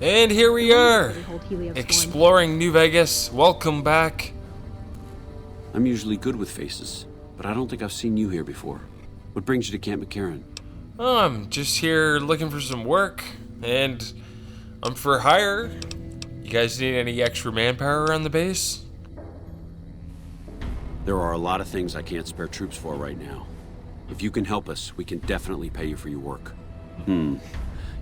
And here we are, exploring New Vegas. Welcome back. I'm usually good with faces, but I don't think I've seen you here before. What brings you to Camp McCaren? Oh, I'm just here looking for some work, and I'm for hire. You guys need any extra manpower on the base? There are a lot of things I can't spare troops for right now. If you can help us, we can definitely pay you for your work.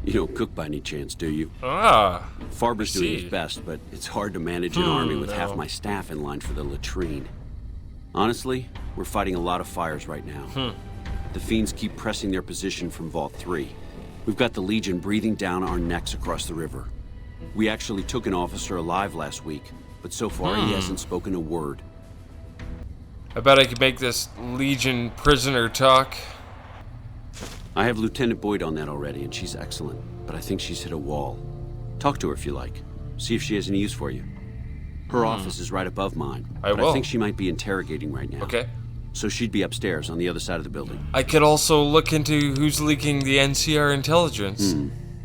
You don't cook by any chance, do you? Farber's doing his best, but it's hard to manage an army with half my staff in line for the latrine. Honestly, we're fighting a lot of fires right now. The fiends keep pressing their position from Vault 3. We've got the Legion breathing down our necks across the river. We actually took an officer alive last week, but so far he hasn't spoken a word. I bet I could make this Legion prisoner talk. I have Lieutenant Boyd on that already, and she's excellent, but I think she's hit a wall. Talk to her if you like. See if she has any use for you. Her office is right above mine, I think she might be interrogating right now. Okay. So she'd be upstairs on the other side of the building. I could also look into who's leaking the NCR intelligence.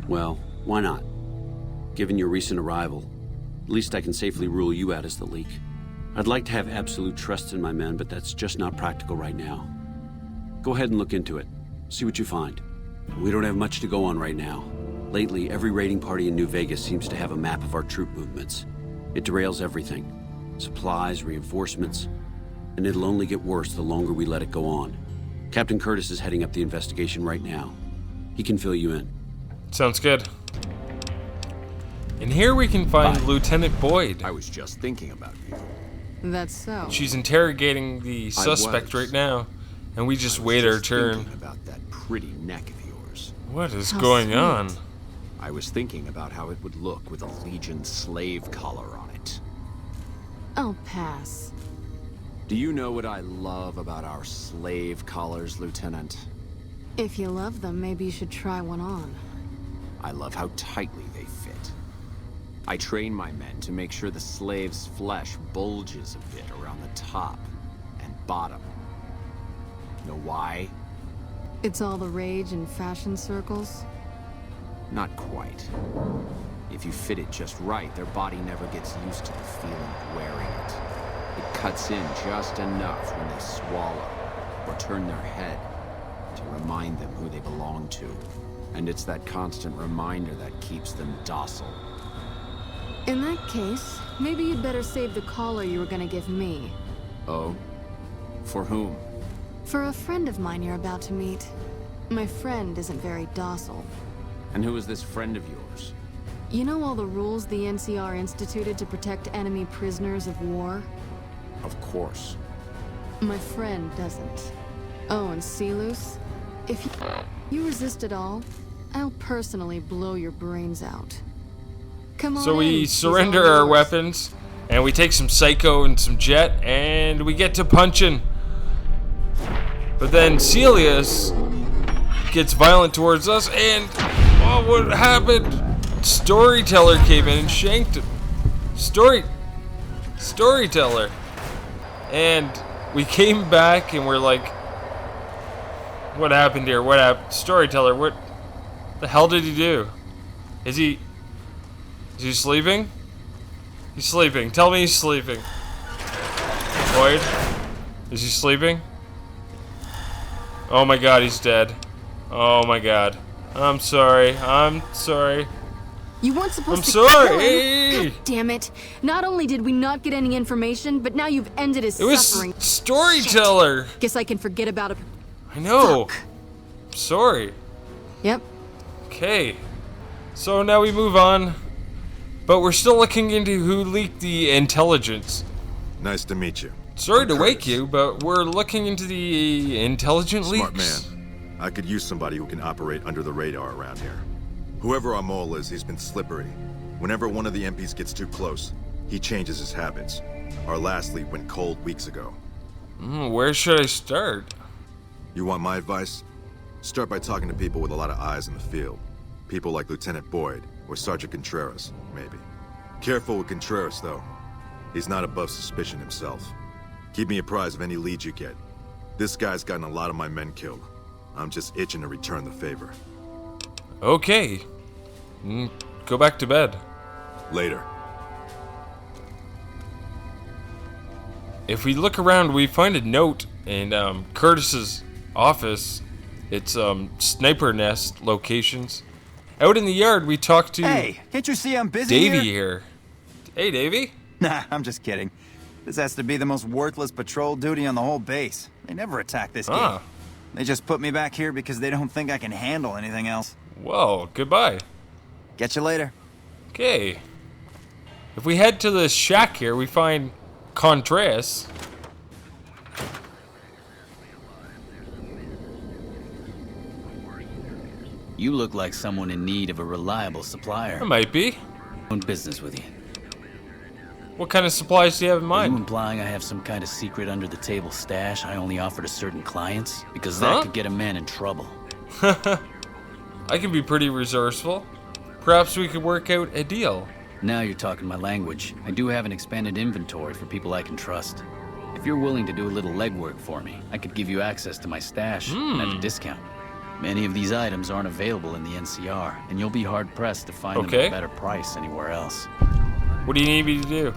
Well, why not? Given your recent arrival, at least I can safely rule you out as the leak. I'd like to have absolute trust in my men, but that's just not practical right now. Go ahead and look into it. See what you find. We don't have much to go on right now. Lately, every raiding party in New Vegas seems to have a map of our troop movements. It derails everything. Supplies, reinforcements, and it'll only get worse the longer we let it go on. Captain Curtis is heading up the investigation right now. He can fill you in. Sounds good. And here we can find Lieutenant Boyd. I was just thinking about you. That's so. She's interrogating the suspect right now, and we just wait our turn. Thinking about that pretty neck of yours. What is How going sweet. on? I was thinking about how it would look with a Legion slave collar on it. I'll pass. Do you know what I love about our slave collars, Lieutenant? If you love them, maybe you should try one on. I love how tightly they fit. I train my men to make sure the slave's flesh bulges a bit around the top and bottom. Know why? It's all the rage in fashion circles. Not quite. If you fit it just right, their body never gets used to the feeling of wearing it. It cuts in just enough when they swallow or turn their head to remind them who they belong to. And it's that constant reminder that keeps them docile. In that case, maybe you'd better save the collar you were gonna give me. Oh? For whom? For a friend of mine you're about to meet. My friend isn't very docile. And who is this friend of yours? You know all the rules the NCR instituted to protect enemy prisoners of war? Of course. My friend doesn't. Oh, and Silus, if you resist at all, I'll personally blow your brains out. Come on So in, we he's surrender all our yours. weapons, and we take some Psycho and some Jet, and we get to punching. But then Celius gets violent towards us, and oh, what happened? Storyteller came in and shanked him. Storyteller. And we came back and we're like, what happened here? What happened? Storyteller, what the hell did he do? Is he sleeping? He's sleeping. Tell me he's sleeping. Boyd? Is he sleeping? Oh my god, he's dead. Oh my god. I'm sorry. You weren't supposed I'm to kill sorry. him. God damn it. Not only did we not get any information, but now you've ended his It was suffering. Storyteller. Shit. Guess I can forget about it. I know. Fuck. I'm sorry. Yep. Okay. So now we move on. But we're still looking into who leaked the intelligence. Nice to meet you. Sorry I'm to wake Curtis. you, but we're looking into the intelligent Smart leaks. man. I could use somebody who can operate under the radar around here. Whoever our mole is, he's been slippery. Whenever one of the MPs gets too close, he changes his habits. Our last lead went cold weeks ago. Where should I start? You want my advice? Start by talking to people with a lot of eyes in the field. People like Lieutenant Boyd, or Sergeant Contreras, maybe. Careful with Contreras, though. He's not above suspicion himself. Keep me apprised of any leads you get. This guy's gotten a lot of my men killed. I'm just itching to return the favor. Okay. go back to bed. Later. If we look around, we find a note in Curtis's office. It's sniper nest locations. Out in the yard, we talk to Hey, can't you see I'm busy Davey here? here. Hey, Davey. Nah, I'm just kidding. This has to be the most worthless patrol duty on the whole base. They never attack this Ah. game. They just put me back here because they don't think I can handle anything else. Well, goodbye. Catch you later. Okay. If we head to the shack here, we find Contreras. You look like someone in need of a reliable supplier. It might be. Own business with you. What kind of supplies do you have in Are you mind? implying I have some kind of secret under-the-table stash I only offer to certain clients? Because that Huh? could get a man in trouble. I can be pretty resourceful. Perhaps we could work out a deal. Now you're talking my language. I do have an expanded inventory for people I can trust. If you're willing to do a little legwork for me, I could give you access to my stash at a discount. Many of these items aren't available in the NCR, and you'll be hard-pressed to find them Okay. at a better price anywhere else. What do you need me to do?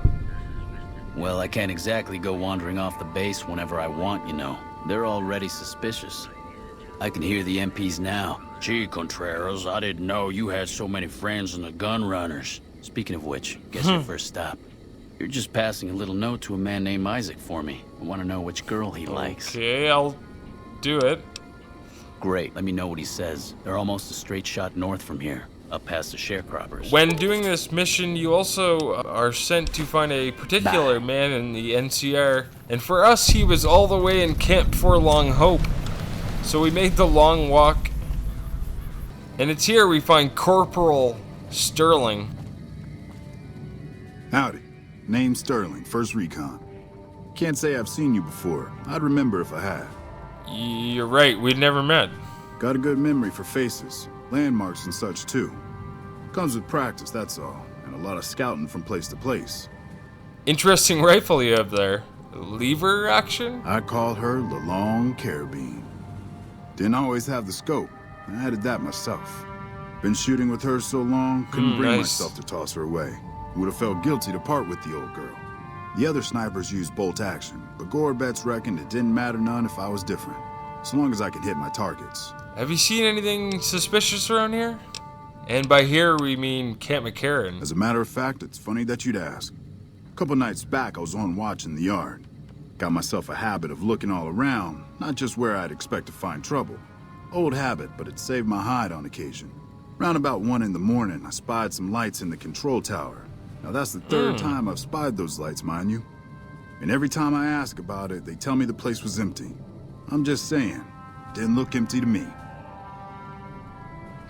Well, I can't exactly go wandering off the base whenever I want, you know. They're already suspicious. I can hear the MPs now. Gee, Contreras, I didn't know you had so many friends in the gun runners. Speaking of which, guess your first stop. You're just passing a little note to a man named Isaac for me. I want to know which girl he likes. Okay, I'll do it. Great, let me know what he says. They're almost a straight shot north from here, up past the sharecroppers. When doing this mission, you also are sent to find a particular man in the NCR. And for us, he was all the way in Camp Forlong Hope. So we made the long walk. And it's here we find Corporal Sterling. Howdy. Name's Sterling, First Recon. Can't say I've seen you before. I'd remember if I had. You're right, we'd never met. Got a good memory for faces, landmarks and such too. Comes with practice, that's all, and a lot of scouting from place to place. Interesting rifle you have there. Lever action? I called her the Long Carabine. Didn't always have the scope. I added that myself. Been shooting with her so long, couldn't bring nice. myself to toss her away. Would have felt guilty to part with the old girl. The other snipers used bolt action, but Gorbets reckoned it didn't matter none if I was different, so long as I could hit my targets. Have you seen anything suspicious around here? And by here we mean Camp McCaren. As a matter of fact, it's funny that you'd ask. A couple nights back, I was on watch in the yard. Got myself a habit of looking all around, not just where I'd expect to find trouble. Old habit, but it saved my hide on occasion. Round about 1 in the morning, I spied some lights in the control tower. Now that's the third time I've spied those lights, mind you. And every time I ask about it, they tell me the place was empty. I'm just saying, didn't look empty to me.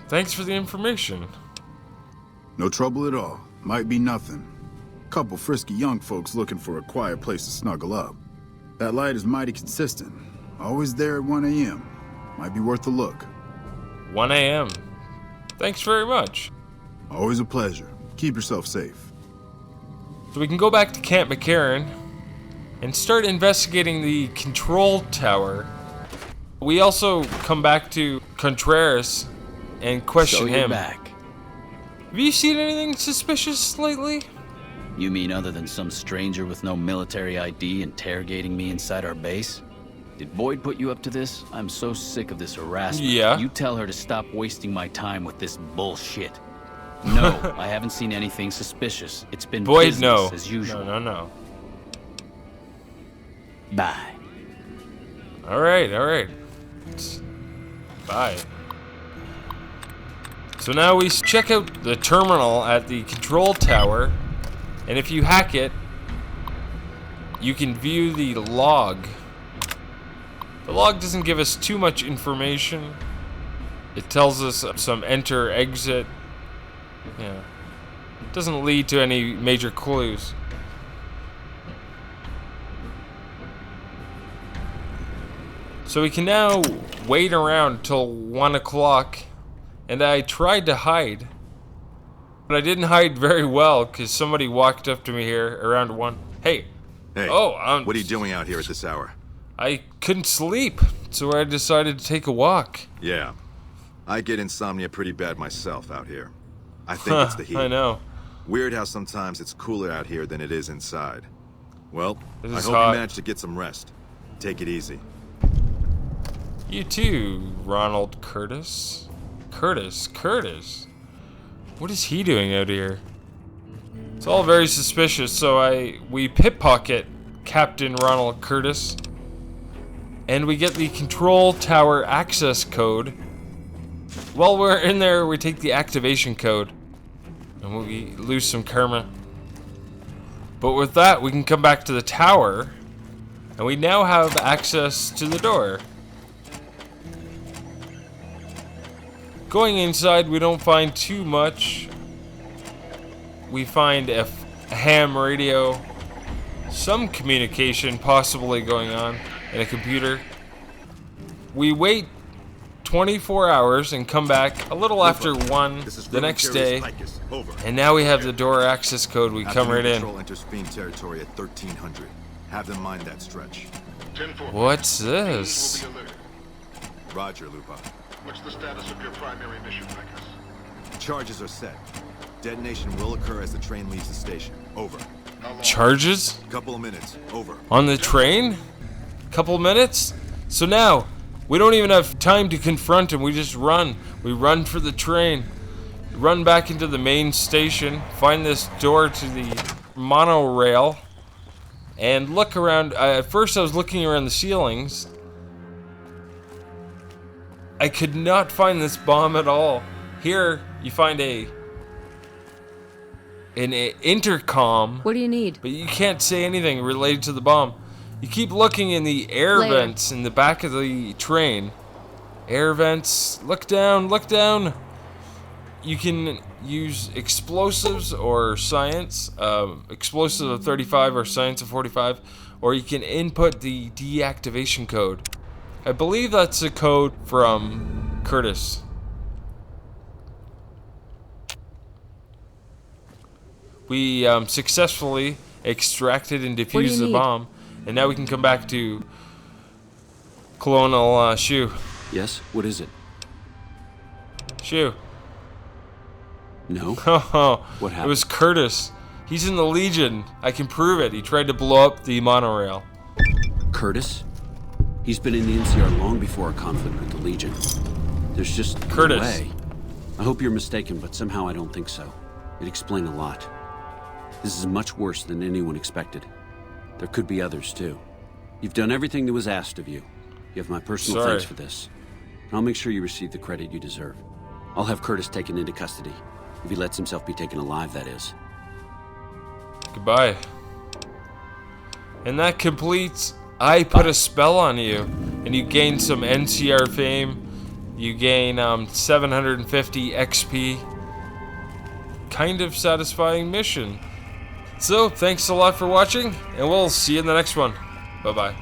Thanks for the information. No trouble at all. Might be nothing. Couple frisky young folks looking for a quiet place to snuggle up. That light is mighty consistent. Always there at 1 a.m. Might be worth a look. 1 a.m. Thanks very much. Always a pleasure. Keep yourself safe. So we can go back to Camp McCaren and start investigating the control tower. We also come back to Contreras and question So you're him. back. Have you seen anything suspicious lately? You mean other than some stranger with no military ID interrogating me inside our base? Did Boyd put you up to this? I'm so sick of this harassment. Yeah. You tell her to stop wasting my time with this bullshit. No, I haven't seen anything suspicious. It's been Boyd, business no. as usual. No. Bye. Alright. Bye. So now we check out the terminal at the control tower, and if you hack it, you can view the log. The log doesn't give us too much information. It tells us some enter, exit. Yeah. It doesn't lead to any major clues. So we can now wait around till 1 o'clock, and I tried to hide, but I didn't hide very well because somebody walked up to me here around 1. Hey. Hey, Oh, what are you doing out here at this hour? I couldn't sleep, so I decided to take a walk. Yeah, I get insomnia pretty bad myself out here. I think it's the heat. I know. Weird how sometimes it's cooler out here than it is inside. Well, This I is hope hot. you managed to get some rest. Take it easy. You too, Ronald Curtis. Curtis. What is he doing out here? It's all very suspicious, so we pickpocket Captain Ronald Curtis. And we get the control tower access code. While we're in there, we take the activation code. And we lose some karma. But with that, we can come back to the tower. And we now have access to the door. Going inside, we don't find too much. We find a ham radio. Some communication possibly going on in a computer. We wait 24 hours and come back a little after 1 the next day. And now we have the door access code. We come right in. Control enters Fiend territory at 1300. Have them mind that stretch. What's this? Roger, Lupa. What's the status of your primary mission, Vegas? Charges are set. Detonation will occur as the train leaves the station. Over. Charges? Couple of minutes. Over. On the train? Couple minutes? So now, we don't even have time to confront him. We just run. We run for the train. Run back into the main station. Find this door to the monorail. And look around. At first I was looking around the ceilings. I could not find this bomb at all. Here, you find an intercom. What do you need? But you can't say anything related to the bomb. You keep looking in the air Later. vents in the back of the train. Air vents. Look down, look down. You can use explosives or science. Explosives of 35 or science of 45. Or you can input the deactivation code. I believe that's a code from Curtis. We successfully extracted and What do you defused the need? bomb, and now we can come back to Colonel Shu. Yes? What is it? Shu. No? What happened? It was Curtis. He's in the Legion. I can prove it. He tried to blow up the monorail. Curtis? He's been in the NCR long before our conflict with the Legion. There's just no Curtis. way. I hope you're mistaken, but somehow I don't think so. It'd explain a lot. This is much worse than anyone expected. There could be others, too. You've done everything that was asked of you. You have my personal Sorry. thanks for this. And I'll make sure you receive the credit you deserve. I'll have Curtis taken into custody. If he lets himself be taken alive, that is. Goodbye. And that completes I Put a Spell on You. And you gain some NCR fame. You gain 750 XP. Kind of satisfying mission. So, thanks a lot for watching, and we'll see you in the next one. Bye-bye.